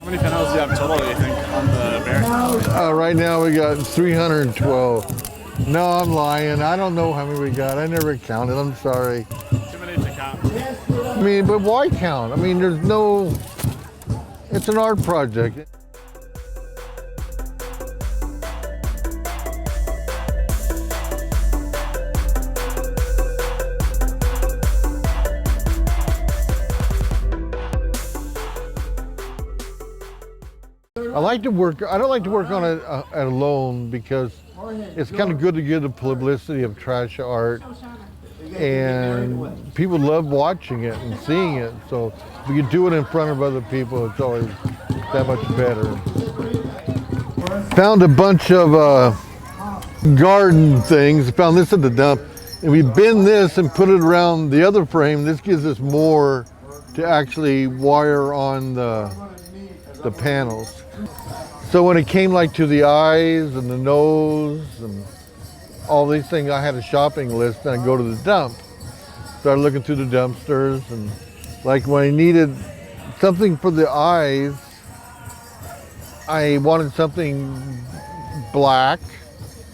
How many panels do you have total, do you think, on the bear? Right now we got 312. No, I'm lying. I don't know how many we got. I never counted. I'm sorry. Too many to count. I mean, but why count? I mean, there's no, it's an art project. I don't like to work on it alone because it's kind of good to get the publicity of trash art, and people love watching it and seeing it. So if you do it in front of other people, it's always that much better. Found a bunch of garden things. Found this at the dump, and we bend this and put it around the other frame. This gives us more to actually wire on the panels. So when it came like to the eyes and the nose and all these things, I had a shopping list, and I go to the dump. Started looking through the dumpsters, and like when I needed something for the eyes, I wanted something black,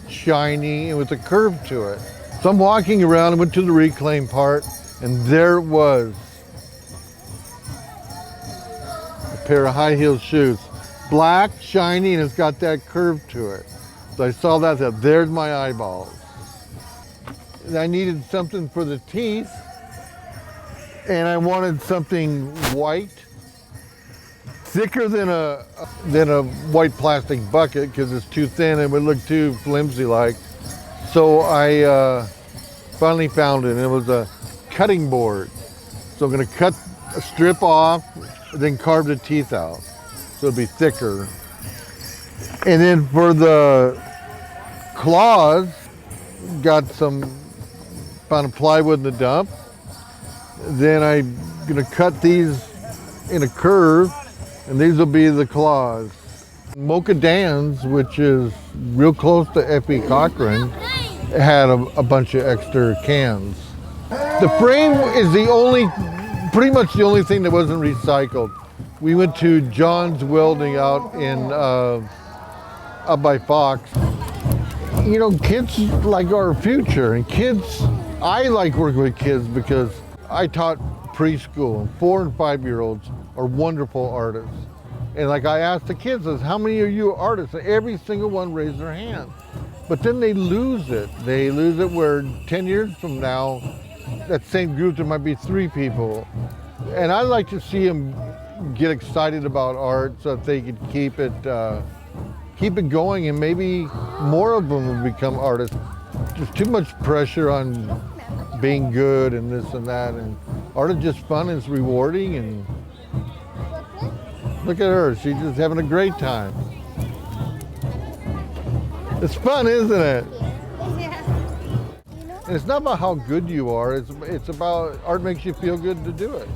shiny, and with a curve to it. So I'm walking around and went to the reclaim part, and there it was. A pair of high heel shoes. Black, shiny, and it's got that curve to it. So I saw that, there's my eyeballs. And I needed something for the teeth, and I wanted something white, thicker than a white plastic bucket because it's too thin and it would look too flimsy like. So I finally found it, and it was a cutting board. So I'm gonna cut a strip off, then carve the teeth out. So it'll be thicker. And then for the claws, found a plywood in the dump. Then I'm gonna cut these in a curve, and these will be the claws. Mocha Dan's, which is real close to Effie Kokrine, had a bunch of extra cans. The frame is pretty much the only thing that wasn't recycled. We went to John's Welding out in up by Fox. You know, kids like our future, and I like working with kids because I taught preschool. 4 and 5-year-olds are wonderful artists. And like I asked the kids, how many of you are artists? And every single one raised their hand. But then they lose it. They lose it where 10 years from now, that same group, there might be 3 people. And I like to see them get excited about art so that they could keep it going, and maybe more of them will become artists. There's too much pressure on being good and this and that, and art is just fun and it's rewarding. And look at her, she's just having a great time. It's fun, isn't it? And it's not about how good you are, it's about art makes you feel good to do it.